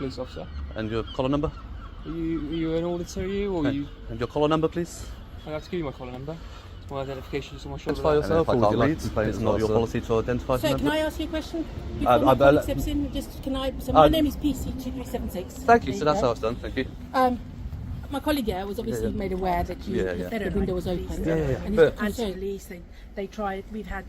Police officer. And your collar number? Are you an auditor, or are you? And your collar number, please? I have to give you my collar number. It's my identification, it's on my shoulder. Identify yourself, or would you like to complain, it's not your policy to identify Sir, them? can I ask you a question? Before my colleague steps in, my name is PC2376. Thank you, so that's how it's done, thank you. My colleague here was obviously made aware that the window was open. And But- and police, they tried, we've had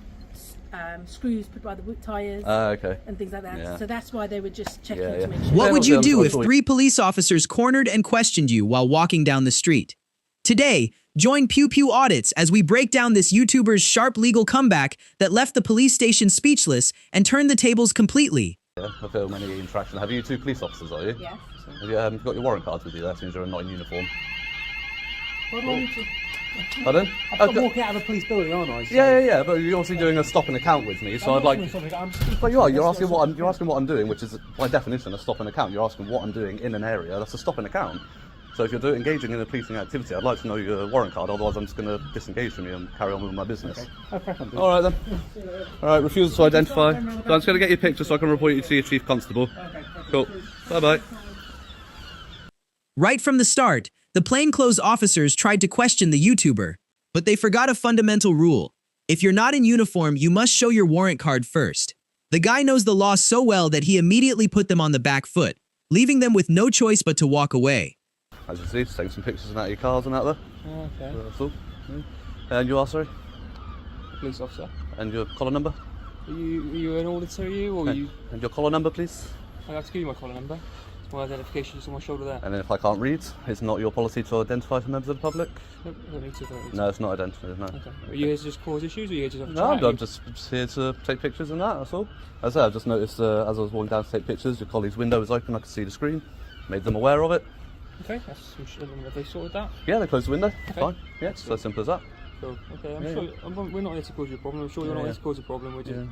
screws put by the tyres Okay. and things like that. Yeah. So that's why they were just checking Yeah, to make yeah. sure. What would you do if Sure. 3 police officers cornered and questioned you while walking down the street? Today, join PewPew Audits as we break down this YouTuber's sharp legal comeback that left the police station speechless and turned the tables completely. Yeah, I feel many interaction. Have you 2 police officers, are you? Yes. Have you got your warrant cards with you? That seems you're not in uniform. Why do I need to? Pardon? I've got to walk out of a police building, aren't I? So Yeah, but you're obviously doing a stop and account with me, so I'd like... But you are, you're asking what I'm doing, which is by definition a stop and account. You're asking what I'm doing in an area, that's a stop and account. So if you're engaging in a policing activity, I'd like to know your warrant card, otherwise I'm just going to disengage from you and carry on with my business. Okay. Alright then. Alright, refusal to identify. So I'm just going to get your picture so I can report you to your chief constable. Cool. Bye-bye. Right from the start, the plainclothes officers tried to question the YouTuber, but they forgot a fundamental rule. If you're not in uniform, you must show your warrant card first. The guy knows the law so well that he immediately put them on the back foot, leaving them with no choice but to walk away. As you see, just taking some pictures and out of your cars and out there. Okay. That's all. And you are, sorry? Police officer. And your collar number? Are you an auditor, or are you? And your collar number, please? I have to give you my collar number. It's my identification, it's on my shoulder there. And then if I can't read, it's not your policy to identify for members of the public? No, I don't need to. No, it's not identified, no. Okay. Are you here to just cause issues, or are you here to just have a No, chat? I'm just here to take pictures and that, that's all. As I said, I've just noticed as I was walking down to take pictures, your colleague's window was open, I could see the screen, made them aware of it. Okay, have they sorted that? Yeah, they closed the window, Okay. fine. Yeah, it's so simple as that. Cool. Okay, I'm Yeah, sure we're not here to cause you a problem. I'm sure you're not here to cause a problem. We're just,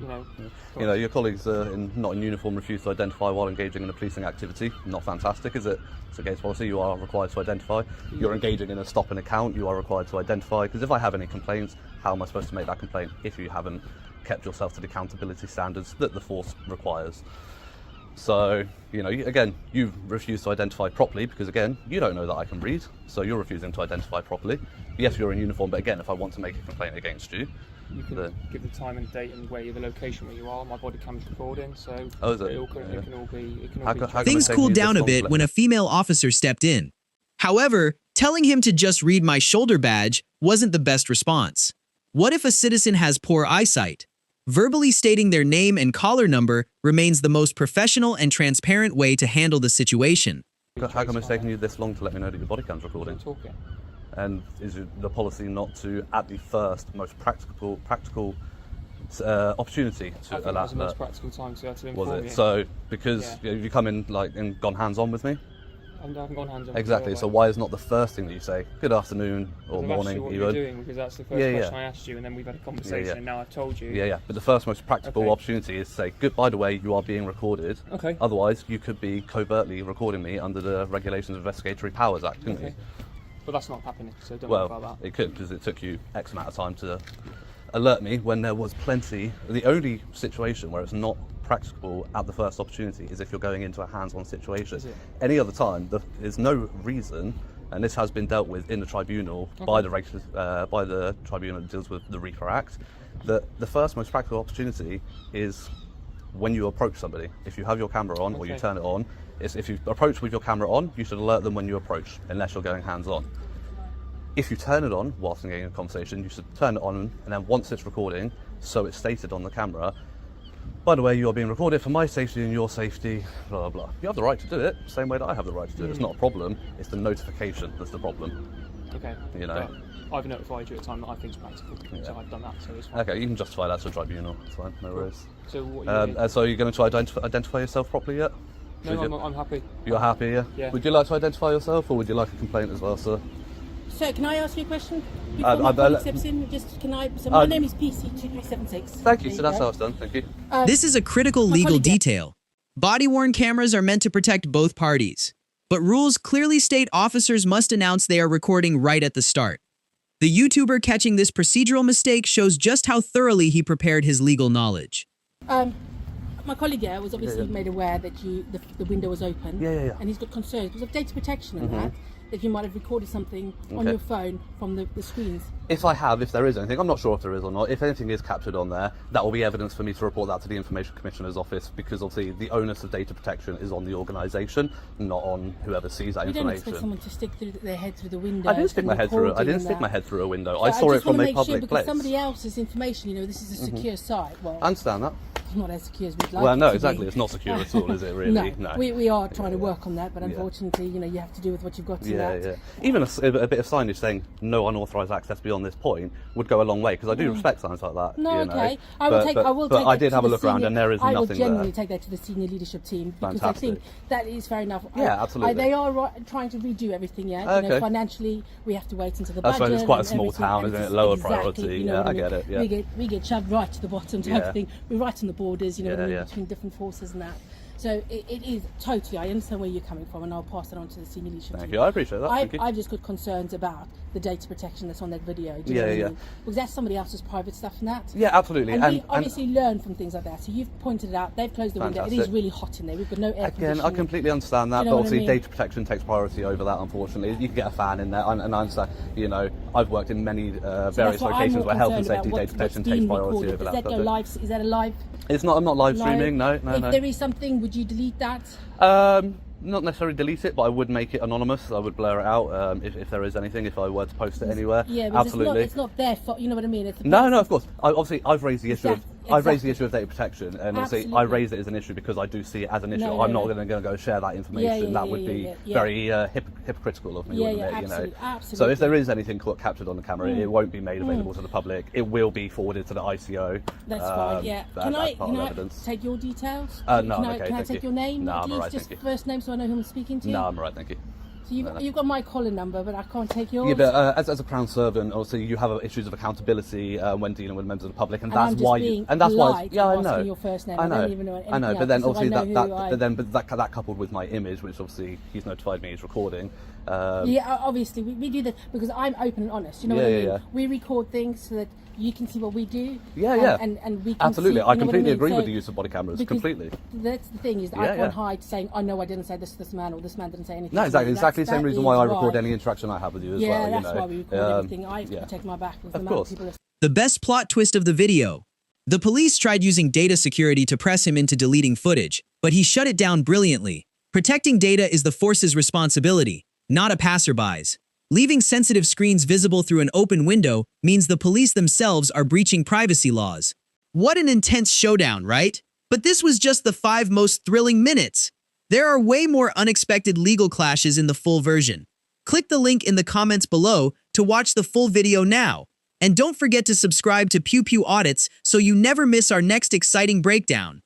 You know, your colleagues not in uniform refuse to identify while engaging in a policing activity. Not fantastic, is it? It's against policy, you are required to identify. You're engaging in a stop and account, you are required to identify. Because if I have any complaints, how am I supposed to make that complaint if you haven't kept yourself to the accountability standards that the force requires? So, you know, again, you refuse to identify properly because, again, you don't know that I can read, so you're refusing to identify properly. Yes, you're in uniform, but again, if I want to make a complaint against you, you can give the time and date and where the location where you are. My body cam's recording, so it can all be. Things cooled down a bit when a female officer stepped in. However, telling him to just read my shoulder badge wasn't the best response. What if a citizen has poor eyesight? Verbally stating their name and collar number remains the most professional and transparent way to handle the situation. How come it's taking you this long to let me know that your body cam's recording? Talking. And is it the policy not to, at the first most practical opportunity to allow that? Was the most practical time to inform was it? You. So because you come in and gone hands-on with me. I haven't gone hands-on. Exactly. So why is not the first thing that you say good afternoon or morning? What you're doing, because that's the first question I asked you, and then we've had a conversation, and now I've told you. Yeah. But the first most practical opportunity is to say, good. By the way, you are being recorded. Okay. Otherwise, you could be covertly recording me under the Regulations of Investigatory Powers Act, couldn't you? But that's not happening, so don't worry about that. It could, because it took you X amount of time to alert me when there was plenty. The only situation where it's not practicable at the first opportunity is if you're going into a hands-on situation. Any other time, there's no reason, and this has been dealt with in the tribunal by the tribunal that deals with the REAPER Act, that the first most practical opportunity is when you approach somebody. If you have your camera on or you turn it on, if you approach with your camera on, you should alert them when you approach, unless you're going hands-on. If you turn it on whilst engaging in a conversation, you should turn it on, and then once it's recording, so it's stated on the camera, by the way, you are being recorded for my safety and your safety, blah, blah, blah. You have the right to do it, same way that I have the right to do it. It's not a problem, it's the notification that's the problem. Okay. You know. But I've notified you at a time that I think is practical, so I've done that, so it's fine. Okay, you can justify that to a tribunal, it's fine, no worries. So what are you so you're going to try to identify yourself properly yet? No, I'm happy. You're happy, yeah? Yeah. Would you like to identify yourself, or would you like a complaint as well, sir? Sir, can I ask you a question? Before my colleague steps in, my name is PC2376. Thank you, so that's how it's done, thank you. This is a critical legal detail. Body-worn cameras are meant to protect both parties, but rules clearly state officers must announce they are recording right at the start. The YouTuber catching this procedural mistake shows just how thoroughly he prepared his legal knowledge. my colleague here was obviously made aware that the window was open. Yeah. And he's got concerns because of data protection and that you might have recorded something on your phone from the screens. If there is anything, I'm not sure if there is or not. If anything is captured on there, that will be evidence for me to report that to the Information Commissioner's office, because obviously the onus of data protection is on the organisation, not on whoever sees that information. You don't expect someone to stick their head through the window. I didn't stick my head through. I didn't stick my head through a window. So I saw it from a public place. Somebody else's information. You know, this is a secure site. Well, I understand that. It's not as secure as we'd like. Well, no, it to exactly. be. It's not secure at all, is it? Really? No. We are trying to work on that, but unfortunately, you know, you have to do with what you've got to that. Yeah. Even a bit of signage saying no unauthorised access beyond this point would go a long way, because I do respect signs like that. No, you know. okay. I will take but I did have a look around, and there is nothing there. I will genuinely take that to the senior leadership team, because I think that is fair enough. Yeah, absolutely. They are trying to redo everything. Yeah, okay. You know, financially, we have to wait until the budget. That's right. It's quite a small town, isn't it? Lower priority. You know, I get it. Yeah. We get shoved right to the bottom type of thing. We're right on the borders. You know, between different forces and that. So it is totally, I understand where you're coming from, and I'll pass it on to the senior leadership team. Thank you, I appreciate that. I've just got concerns about the data protection that's on that video. Do you know what I mean? Because that's somebody else's private stuff and that. Yeah, absolutely. And we obviously learn from things like that. So you've pointed it out, they've closed the window, it is really hot in there, we've got no air conditioning. Again, I completely understand that, you know but obviously I mean? data protection takes priority over that, unfortunately. You can get a fan in there, and I understand, you know, I've worked in many various locations where health and safety data protection takes priority over that. Does that go live? Is that a live? I'm not live streaming, no. If there is something, would you delete that? Not necessarily delete it, but I would make it anonymous. I would blur it out if there is anything, if I were to post it anywhere. Yeah, but absolutely. It's not their fault, you know what I mean? No, of course. I've raised the issue I've raised the issue of data protection, and obviously I raised it as an issue because I do see it as an issue. I'm not going to go share that information. That would be very hypocritical of me, wouldn't it? Absolutely. So if there is anything captured on the camera, it won't be made available to the public. It will be forwarded to the ICO. That's fine. Yeah. Can I take your details? Can I take your name? No, I'm alright. Just first name, so I know who I'm speaking to. No, I'm alright. Thank you. So you've got my collar number, but I can't take yours. Yeah, but as a Crown servant, obviously you have issues of accountability when dealing with members of the public, and that's why. Yeah, I know. Your first name. I know. I don't even know anything else, but then so obviously that coupled with my image, which obviously he's notified me he's recording. Obviously we do that because I'm open and honest. You know what I mean? Yeah. We record things so that you can see what we do. And we can absolutely. See, I completely agree with the use of body cameras. Completely. That's the thing is that I can't hide saying, "Oh no, I didn't say this to this man," or "This man didn't say anything." No, exactly. Exactly the same reason why I record any interaction I have with you as well. Yeah, that's why we record everything. I protect my back with the amount of people. The best plot twist of the video. The police tried using data security to press him into deleting footage, but he shut it down brilliantly. Protecting data is the force's responsibility, not a passerby's. Leaving sensitive screens visible through an open window means the police themselves are breaching privacy laws. What an intense showdown, right? But this was just the 5 most thrilling minutes. There are way more unexpected legal clashes in the full version. Click the link in the comments below to watch the full video now. And don't forget to subscribe to PewPew Audits so you never miss our next exciting breakdown.